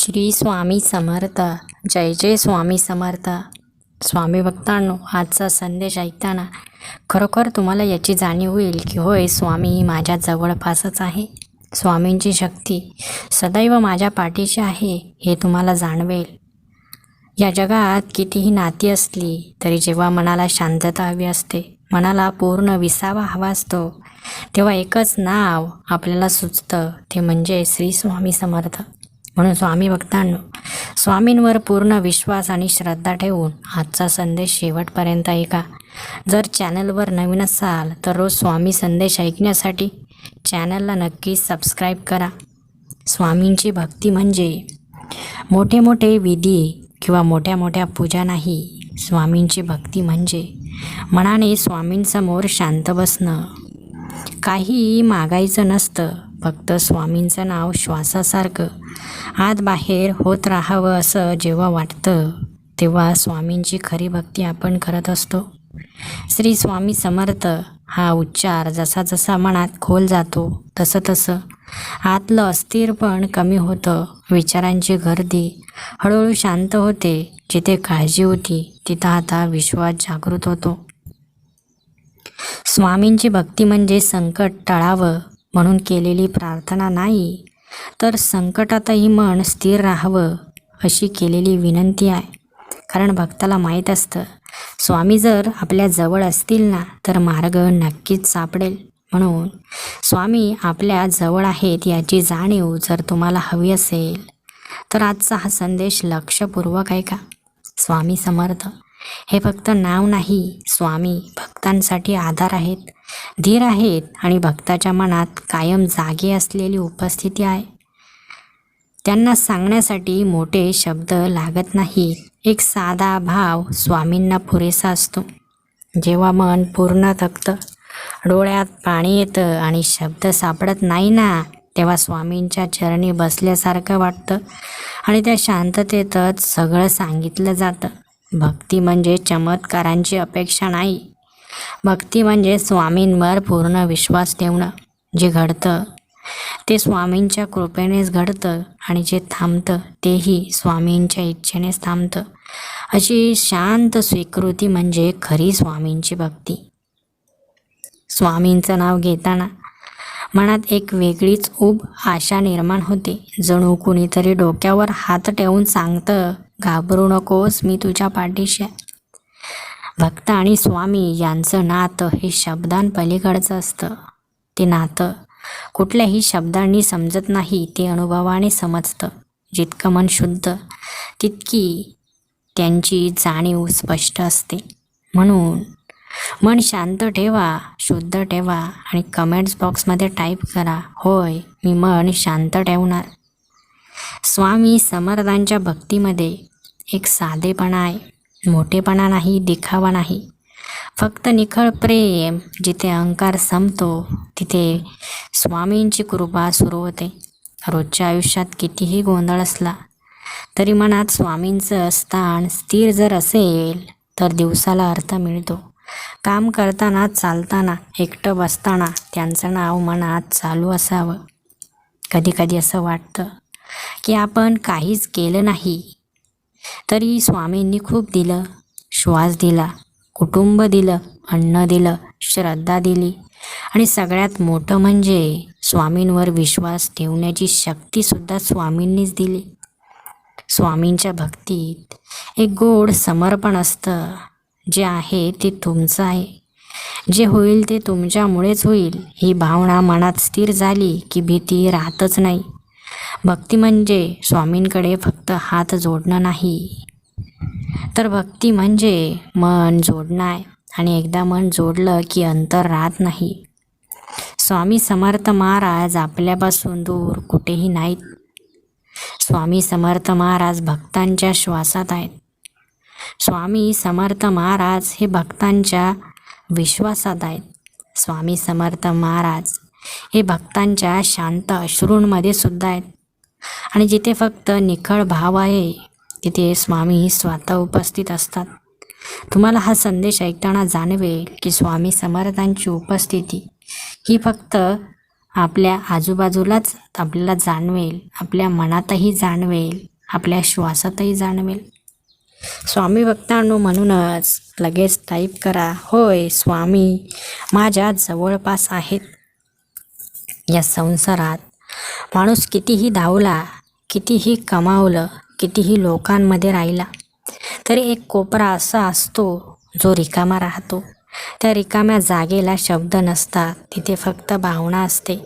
श्री स्वामी समर्थ. जय जय स्वामी समर्थ. स्वामी भक्तांनो, आजचा संदेश ऐकताना खरोखर तुम्हाला याची जाणीव होईल की होय, स्वामी माझ्या जवळपासच आहे. स्वामींची शक्ती सदैव माझ्या पाठीशी आहे हे तुम्हाला जाणवेल. या जगात कितीही नाती असली तरी जेव्हा मनाला शांतता हवी असते, मनाला पूर्ण विसावा हवा असतो, तेव्हा एकच नाव आपल्याला सुचतं, ते म्हणजे श्री स्वामी समर्थ. म्हणून स्वामी भक्तांनो, स्वामींवर पूर्ण विश्वास आणि श्रद्धा ठेवून आजचा संदेश शेवटपर्यंत ऐका. जर चॅनलवर नवीन असाल तर रोज स्वामी संदेश ऐकण्यासाठी चॅनलला नक्की सबस्क्राईब करा. स्वामींची भक्ती म्हणजे मोठे मोठे विधी किंवा मोठ्या मोठ्या पूजा नाही. स्वामींची भक्ती म्हणजे मनाने स्वामींसमोर शांत बसणं. काही मागायचं नसतं, फक्त स्वामींचं नाव श्वासासारखं आत बाहेर होत राहावं असं जेव्हा वाटतं, तेव्हा स्वामींची खरी भक्ती आपण करत असतो. श्री स्वामी समर्थ हा उच्चार जसा जसा मनात खोल जातो तसं तसं आतलं अस्थिरपण कमी होतं. विचारांची गर्दी हळूहळू शांत होते. जिथे काळजी होती तिथं आता विश्वास जागृत होतो. स्वामींची भक्ती म्हणजे संकट टळावं म्हणून केलेली प्रार्थना नाही, तर संकटातही मन स्थिर राहावं अशी केलेली विनंती आहे. कारण भक्ताला माहीत असतं, स्वामी जर आपल्या जवळ असतील ना तर मार्ग नक्कीच सापडेल. म्हणून स्वामी आपल्या जवळ आहेत याची जाणीव जर तुम्हाला हवी असेल तर आजचा हा संदेश लक्षपूर्वक ऐका. स्वामी समर्थ हे फक्त नाव नाही, स्वामी भक्तांसाठी आधार आहेत, धीर आहेत आणि भक्ताच्या मनात कायम जागे असलेली उपस्थिती आहे. त्यांना सांगण्यासाठी मोठे शब्द लागत नाही. एक साधा भाव स्वामींना पुरेसा असतो. जेव्हा मन पूर्ण थकतं, डोळ्यात पाणी येतं आणि शब्द सापडत नाही ना, तेव्हा स्वामींच्या चरणी बसल्यासारखं वाटतं आणि त्या शांततेतच सगळं सांगितलं जातं. भक्ती म्हणजे चमत्कारांची अपेक्षा नाही. भक्ती म्हणजे स्वामींवर पूर्ण विश्वास ठेवणं. जे घडतं ते स्वामींच्या कृपेनेच घडतं आणि जे थांबतं तेही स्वामींच्या इच्छेनेच थांबतं. अशी शांत स्वीकृती म्हणजे खरी स्वामींची भक्ती. स्वामींचं नाव घेताना मनात एक वेगळीच उब आशा निर्माण होते. जणू कुणीतरी डोक्यावर हात ठेवून सांगतं, घाबरू नकोस, मी तुझ्या पाठीशी आहे. भक्त आणि स्वामी यांचं नातं हे शब्दांपलीकडचं असतं. ते नातं कुठल्याही शब्दांनी समजत नाही, ते अनुभवाने समजतं. जितकं मन शुद्ध तितकी त्यांची जाणीव स्पष्ट असते. म्हणून मन शांत ठेवा, शुद्ध ठेवा आणि कमेंट्स बॉक्समध्ये टाईप करा, होय मी मन शांत ठेवणार. स्वामी समर्थांच्या भक्तीमध्ये एक साधेपणा आहे. मोठेपणा नाही, दिखावा नाही, फक्त निखळ प्रेम. जिथे अहंकार संपतो तिथे स्वामींची कृपा सुरू होते. रोजच्या आयुष्यात कितीही गोंधळ असला तरी मनात स्वामींचं स्थान स्थिर जर असेल तर दिवसाला अर्थ मिळतो. काम करताना, चालताना, एकटं बसताना त्यांचं नाव मनात चालू असावं. कधी कधी असं वाटतं की आपण काहीच केलं नाही तरी स्वामींनी खूप दिलं. श्वास दिला, कुटुंब दिलं, अन्न दिलं, श्रद्धा दिली आणि सगळ्यात मोठं म्हणजे स्वामींवर विश्वास ठेवण्याची शक्तीसुद्धा स्वामींनीच दिली. स्वामींच्या भक्तीत एक गोड समर्पण असतं. जे आहे ते तुमचं आहे, जे होईल ते तुमच्यामुळेच होईल ही भावना मनात स्थिर झाली की भीती राहतच नाही. भक्ती म्हणजे स्वामींकडे फक्त हात जोडणं नाही, तर भक्ती म्हणजे मन जोडणं आहे. आणि एकदा मन जोडलं की अंतर राहत नाही. स्वामी समर्थ महाराज आपल्यापासून दूर कुठेही नाहीत. स्वामी समर्थ महाराज भक्तांच्या श्वासात आहेत. स्वामी समर्थ महाराज हे भक्तांच्या विश्वासात आहेत. स्वामी समर्थ महाराज हे भक्तांच्या शांत अश्रूंमध्ये सुद्धा आहेत. आणि जिथे फक्त निखळ भाव आहे तिथे स्वामी स्वतः उपस्थित असतात. तुम्हाला हा संदेश ऐकताना जाणवेल की स्वामी समर्थांची उपस्थिती ही फक्त आपल्या आजूबाजूलाच आपल्याला जाणवेल, आपल्या मनातही जाणवेल आपल्या श्वासातही जाणवेल. स्वामी भक्तांनो, म्हणूनच लगेच टाईप करा, होय स्वामी माझ्या जवळपास आहेत. या संसारात माणूस कितीही धावला, कितीही कमावलं, कितीही लोकांमध्ये राहिला, तरी एक कोपरा असा असतो जो रिकामा राहतो. त्या रिकाम्या जागेला शब्द नसतात, तिथे फक्त भावना असते.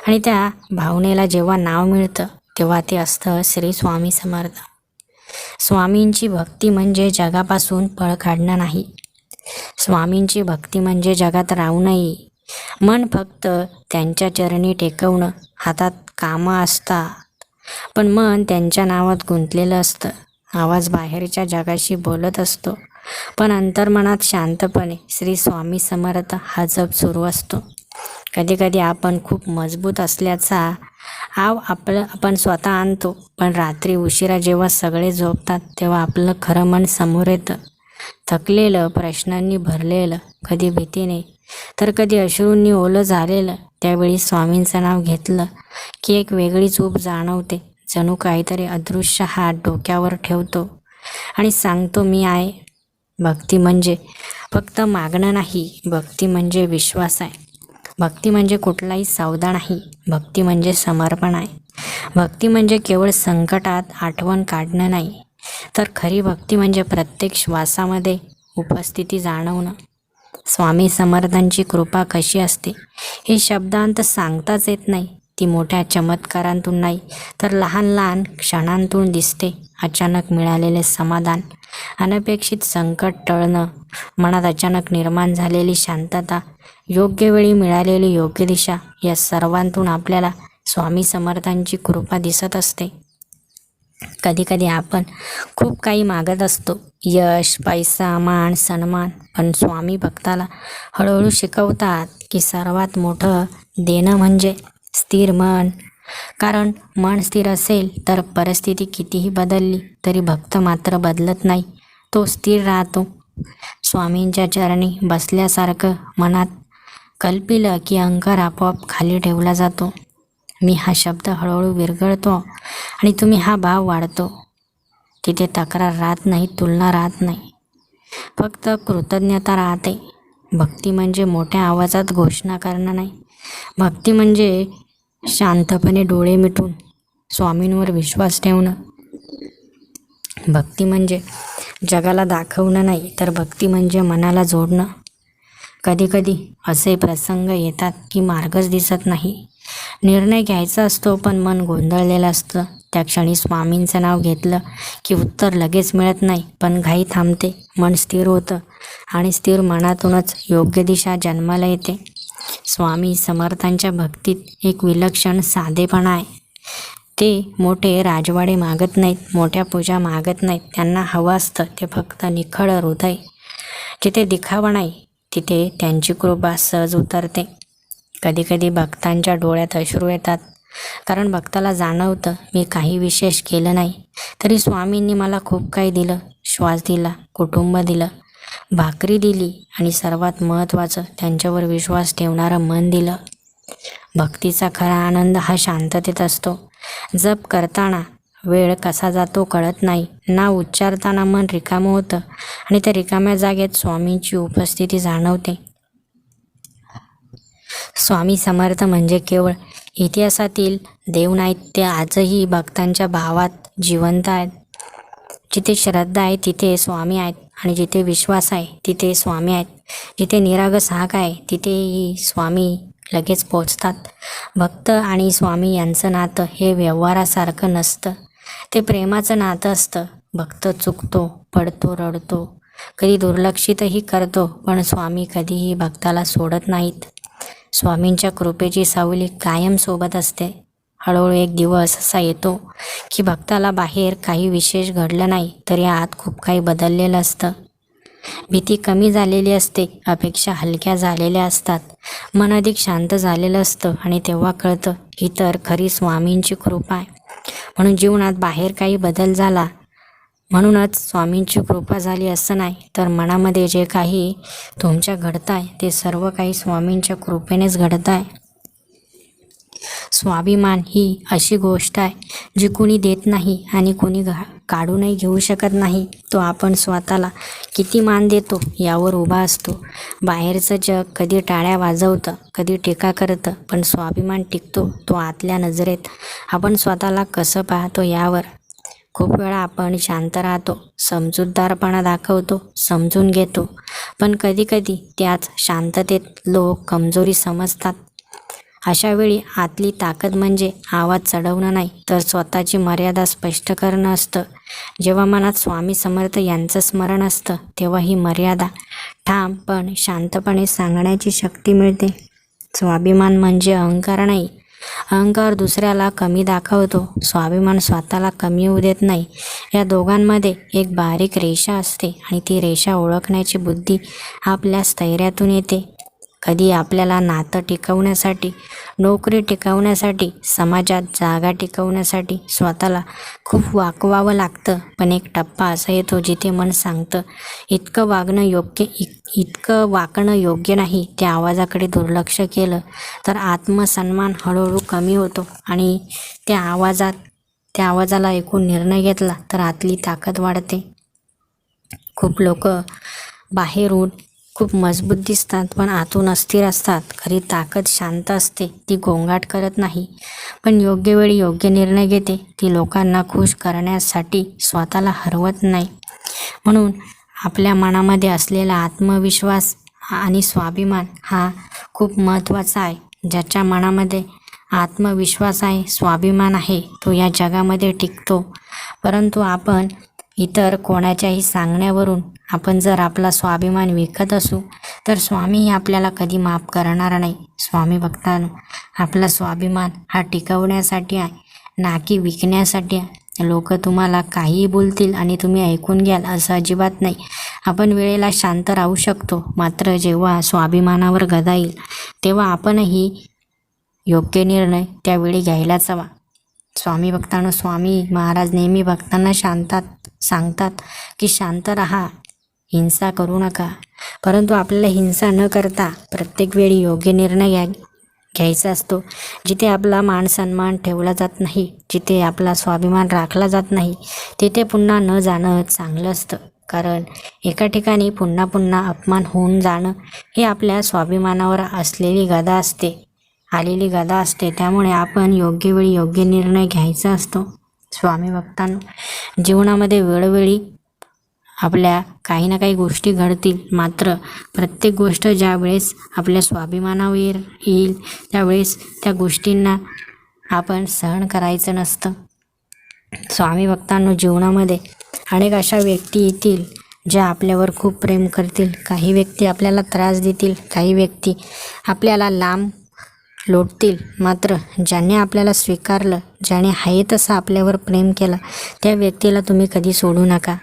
आणि त्या भावनेला जेव्हा नाव मिळतं तेव्हा ते असतं श्री स्वामी समर्थ. स्वामींची भक्ती म्हणजे जगापासून पळ काढणं नाही. स्वामींची भक्ती म्हणजे जगात राहूनही मन फक्त त्यांच्या चरणी टेकवणं. हातात कामं असतात, पण मन त्यांच्या नावात गुंतलेलं असतं. आवाज बाहेरच्या जगाशी बोलत असतो, पण अंतर्मनात शांतपणे श्री स्वामी समर्थ हा जप सुरू असतो. कधीकधी आपण खूप मजबूत असल्याचा आपण स्वतः आणतो, पण रात्री उशिरा जेव्हा सगळे झोपतात तेव्हा आपलं खरं मन समोर येतं. थकलेलं, प्रश्नांनी भरलेलं, कधी भीतीने तर कधी अश्रूंनी ओलं झालेलं. त्यावेळी स्वामींचं नाव घेतलं की एक वेगळीच ऊब जाणवते. जणू काहीतरी अदृश्य हात डोक्यावर ठेवतो आणि सांगतो, मी आहे. भक्ती म्हणजे फक्त मागणं नाही, भक्ती म्हणजे विश्वास आहे. भक्ती म्हणजे कुठलाही सौदा नाही, भक्ती म्हणजे समर्पण आहे. भक्ती म्हणजे केवळ संकटात आठवण काढणं नाही, तर खरी भक्ती म्हणजे प्रत्येक श्वासामध्ये उपस्थिती जाणवणं. स्वामी समर्थांची कृपा कशी असते हे शब्दांत सांगताच येत नाही. ती मोठ्या चमत्कारांतून नाही, तर लहान लहान क्षणांतून दिसते. अचानक मिळालेले समाधान, अनपेक्षित संकट टळणं, मनात अचानक निर्माण झालेली शांतता, योग्य वेळी मिळालेली योग्य दिशा, या सर्वांतून आपल्याला स्वामी समर्थांची कृपा दिसत असते. कधीकधी आपण खूप काही मागत असतो, यश, पैसा, मान, सन्मान, पण स्वामी भक्ताला हळूहळू शिकवतात की सर्वात मोठं देणं म्हणजे स्थिर मन. कारण मन स्थिर असेल तर परिस्थिती कितीही बदलली तरी भक्त मात्र बदलत नाही, तो स्थिर राहतो. स्वामींच्या चरणी बसल्यासारखं मनात कल्पिलं की अहंकार आपोआप खाली ठेवला जातो. मी हा शब्द हळूहळू विरघळतो आणि तुम्ही हा भाव वाढतो. तिथे तक्रार राहत नाही, तुलना राहत नाही, फक्त कृतज्ञता राहते. भक्ती म्हणजे मोठ्या आवाजात घोषणा करणं नाही, भक्ती म्हणजे शांतपणे डोळे मिटून स्वामींवर विश्वास ठेवणं. भक्ती म्हणजे जगाला दाखवणं नाही, तर भक्ती म्हणजे मनाला जोडणं. कधीकधी असे प्रसंग येतात की मार्गच दिसत नाही, निर्णय घ्यायचा असतो पण मन गोंधळलेलं असतं. त्या क्षणी स्वामींचं नाव घेतलं की उत्तर लगेच मिळत नाही, पण घाई थांबते, मन स्थिर होतं आणि स्थिर मनातूनच योग्य दिशा जन्माला येते. स्वामी समर्थांच्या भक्तीत एक विलक्षण साधेपणा आहे. ते मोठे राजवाडे मागत नाहीत, मोठ्या पूजा मागत नाहीत. त्यांना हवं असतं ते फक्त निखळ हृदय. जिथे दिखावा नाही तिथे त्यांची कृपा सहज उतरते. कधीकधी भक्तांच्या डोळ्यात अश्रू येतात, कारण भक्ताला जाणवतं मी काही विशेष केलं नाही, तरी स्वामींनी मला खूप काही दिलं. श्वास दिला, कुटुंब दिलं, भाकरी दिली आणि सर्वात महत्त्वाचं त्यांच्यावर विश्वास ठेवणारं मन दिलं. भक्तीचा खरा आनंद हा शांततेत असतो. जप करताना वेळ कसा जातो कळत नाही, नाव उच्चारताना मन रिकामं होतं आणि त्या रिकाम्या जागेत स्वामींची उपस्थिती जाणवते. स्वामी समर्थ म्हणजे केवळ इतिहासातील देव नाहीत, ते आजही भक्तांच्या भावात जिवंत आहेत. जिथे श्रद्धा आहे तिथे स्वामी आहेत, आणि जिथे विश्वास आहे तिथे स्वामी आहेत. जिथे निरागस हाक आहे तिथेही स्वामी लगेच पोचतात. भक्त आणि स्वामी यांचं नातं हे व्यवहारासारखं नसतं, ते प्रेमाचं नातं असतं. भक्त चुकतो, पडतो, रडतो, कधी दुर्लक्षितही करतो, पण स्वामी कधीही भक्ताला सोडत नाहीत. स्वामींच्या कृपेची सावली कायम सोबत असते. हळूहळू एक दिवस असा येतो की भक्ताला बाहेर काही विशेष घडलं नाही, तरी आत खूप काही बदललेलं असतं. भीती कमी झालेली असते, अपेक्षा हलक्या झालेल्या असतात, मन अधिक शांत झालेलं असतं आणि तेव्हा कळतं ही तर खरी स्वामींची कृपा आहे. म्हणून जीवनात बाहेर काही बदल झाला म्हणूनच स्वामींची कृपा झाली असं नाही, तर मनामध्ये जे काही तुमच्या घडत आहे ते सर्व काही स्वामींच्या कृपेनेच घडत आहे. स्वाभिमान ही अशी गोष्ट आहे जी कुणी देत नाही आणि कुणी काढूनही घेऊ शकत नाही. तो आपण स्वतःला किती मान देतो यावर उभा असतो. बाहेरचं जग कधी टाळ्या वाजवतं, कधी टीका करतं, पण स्वाभिमान टिकतो तो आतल्या नजरेत. आपण स्वतःला कसं पाहतो यावर. खूप वेळा आपण शांत राहतो, समजूतदारपणा दाखवतो, समजून घेतो, पण कधीकधी त्याच शांततेत लोक कमजोरी समजतात. अशा वेळी आतली ताकद म्हणजे आवाज चढवणं नाही, तर स्वतःची मर्यादा स्पष्ट करणं असतं. जेव्हा मनात स्वामी समर्थ यांचं स्मरण असतं तेव्हा ही मर्यादा ठाम पण शांतपणे सांगण्याची शक्ती मिळते. स्वाभिमान म्हणजे अहंकार नाही. अहंकार दुसऱ्याला कमी दाखवतो, स्वाभिमान स्वतःला कमी होऊ देत नाही. या दोघांमध्ये एक बारीक रेषा असते आणि ती रेषा ओळखण्याची बुद्धी आपल्या स्थैर्यातून येते. कधी आपल्याला नातं टिकवण्यासाठी, नोकरी टिकवण्यासाठी, समाजात जागा टिकवण्यासाठी स्वतःला खूप वाकवावं लागतं. पण एक टप्पा असा येतो जिथे मन सांगतं इतकं वाकणं योग्य नाही. त्या आवाजाकडे दुर्लक्ष केलं तर आत्मसन्मान हळूहळू कमी होतो आणि त्या आवाजाला ऐकून निर्णय घेतला तर आतली ताकद वाढते. खूप लोक बाहेरून खूप मजबूत दिसतात पण आतून अस्थिर असतात. खरी ताकद शांत असते, ती गोंगाट करत नाही, पण योग्य वेळी योग्य निर्णय घेते. ती लोकांना खुश करण्यासाठी स्वतःला हरवत नाही. म्हणून आपल्या मनामध्ये असलेला आत्मविश्वास आणि स्वाभिमान हा खूप महत्त्वाचा आहे. ज्याच्या मनामध्ये आत्मविश्वास आहे, स्वाभिमान आहे, तो या जगामध्ये टिकतो. परंतु आपण इतर कोणाच्याही सांगण्यावरून आपण जर आपला स्वाभिमान विकत असू तर स्वामीही आपल्याला कधी माफ करणार नाही. स्वामी भक्तांनो, आपला स्वाभिमान हा टिकवण्यासाठी आहे, ना की विकण्यासाठी आहे. लोक तुम्हाला काहीही बोलतील आणि तुम्ही ऐकून घ्याल असं अजिबात नाही. आपण वेळेला शांत राहू शकतो, मात्र जेव्हा स्वाभिमानावर गदा येईल तेव्हा आपणही योग्य निर्णय त्यावेळी घ्यायलाच हवा. स्वामी भक्तांनो, स्वामी महाराज नेहमी भक्तांना सांगतात की शांत राहा, हिंसा करू नका. परंतु आपल्याला हिंसा न करता प्रत्येक वेळी योग्य निर्णय घ्यायचा असतो. जिथे आपला मान सन्मान ठेवला जात नाही, जिथे आपला स्वाभिमान राखला जात नाही, तिथे पुन्हा न जाणं चांगलं असतं. कारण एका ठिकाणी पुन्हा पुन्हा अपमान होऊन जाणं हे आपल्या स्वाभिमानावर आलेली गदा असते. त्यामुळे आपण योग्य वेळी योग्य निर्णय घ्यायचा असतो. स्वामी भक्तांनो, जीवनामध्ये वेळोवेळी आपल्या काही ना काही गोष्टी घडतील, मात्र प्रत्येक गोष्ट ज्या वेळेस आपल्या स्वाभिमानावर येईल त्यावेळेस त्या गोष्टींना आपण सहन करायचं नसतं. स्वामी भक्तांनो, जीवनामध्ये अनेक अशा व्यक्ती येतील ज्या आपल्यावर खूप प्रेम करतील. काही व्यक्ती आपल्याला त्रास देतील, काही व्यक्ती आपल्याला लांब लोटतील, मात्र ज्याने आपल्याला स्वीकारलं, ज्याने आहे तसं आपल्यावर प्रेम केलं, त्या व्यक्तीला तुम्ही कधी सोडू नका.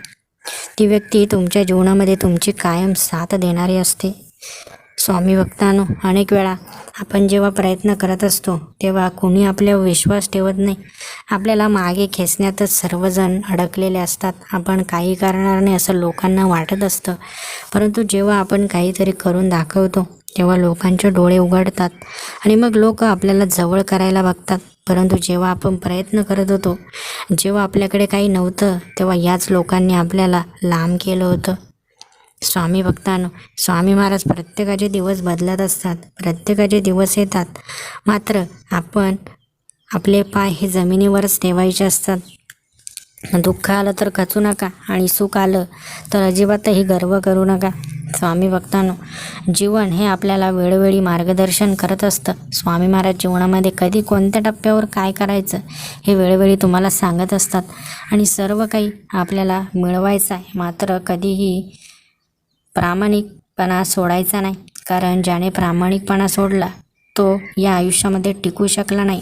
ती व्यक्ती तुमच्या जीवनामध्ये तुमची कायम साथ देणारी असते. स्वामी भक्तांनो, अनेक वेळा आपण जेव्हा प्रयत्न करत असतो तेव्हा कोणी आपल्यावर विश्वास ठेवत नाही. आपल्याला मागे खेचण्यातच सर्वजण अडकलेले असतात. आपण काही करणार नाही असं लोकांना वाटत असतं, परंतु जेव्हा आपण काहीतरी करून दाखवतो तेव्हा लोकांचे डोळे उघडतात आणि मग लोक आपल्याला जवळ करायला बघतात. परंतु जेव्हा आपण प्रयत्न करत होतो, जेव्हा आपल्याकडे काही नव्हतं, तेव्हा याच लोकांनी आपल्याला लांब केलं होतं. स्वामी भक्तांनो, स्वामी महाराज प्रत्येकाचे दिवस बदलत असतात, प्रत्येकाचे दिवस येतात, मात्र आपण आपले पाय हे जमिनीवरच ठेवायचे असतात. दुःख आलं तर खचू नका आणि सुख आलं तर अजिबातही गर्व करू नका. स्वामी भक्तांनो, जीवन हे आपल्याला वेळोवेळी मार्गदर्शन करत असतं. स्वामी महाराज जीवनामध्ये कधी कोणत्या टप्प्यावर काय करायचं हे वेळोवेळी तुम्हाला सांगत असतात आणि सर्व काही आपल्याला मिळवायचं आहे, मात्र कधीही प्रामाणिकपणा सोडायचा नाही. कारण ज्याने प्रामाणिकपणा सोडला तो या आयुष्यामध्ये टिकू शकला नाही.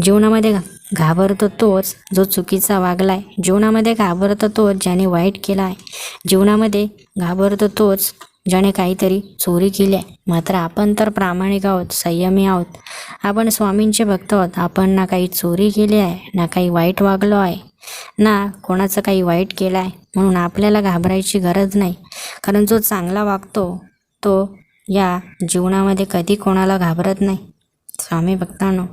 जीवनामध्ये घाबरतो तोच जो चुकीचा वागला आहे. जीवनामध्ये घाबरतो तोच ज्याने वाईट केला आहे. जीवनामध्ये घाबरतो तोच ज्याने काहीतरी चोरी केली आहे. मात्र आपण तर प्रामाणिक आहोत, संयमी आहोत, आपण स्वामींचे भक्त आहोत. आपण ना काही चोरी केली आहे, ना काही वाईट वागलो आहे, ना कोणाचं काही वाईट केलं आहे. म्हणून आपल्याला घाबरायची गरज नाही. कारण जो चांगला वागतो तो या जीवनामध्ये कधी कोणाला घाबरत नाही. स्वामी भक्तांनो,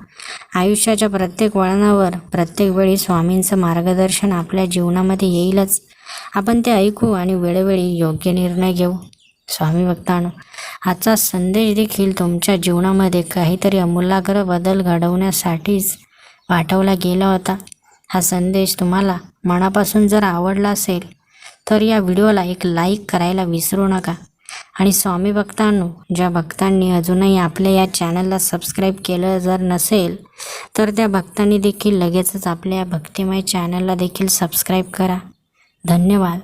आयुष्याच्या प्रत्येक वळणावर प्रत्येक वेळी स्वामींचं मार्गदर्शन आपल्या जीवनामध्ये येईलच. आपण ते ऐकू आणि वेळोवेळी योग्य निर्णय घेऊ. स्वामी भक्तांनो, आजचा संदेश देखील तुमच्या जीवनामध्ये काहीतरी आमूलाग्र बदल घडवण्यासाठीच पाठवला गेला होता. हा संदेश तुम्हाला मनापासून जर आवडला असेल तर या व्हिडिओला एक लाईक करायला विसरू नका. आणि स्वामी भक्तांनो, ज्या भक्तांनी अजूनही आपल्या या चॅनलला सबस्क्राईब केलं जर नसेल तर त्या भक्तांनी देखील लगेचच आपल्या भक्तिमय चॅनलला देखील सबस्क्राईब करा. धन्यवाद.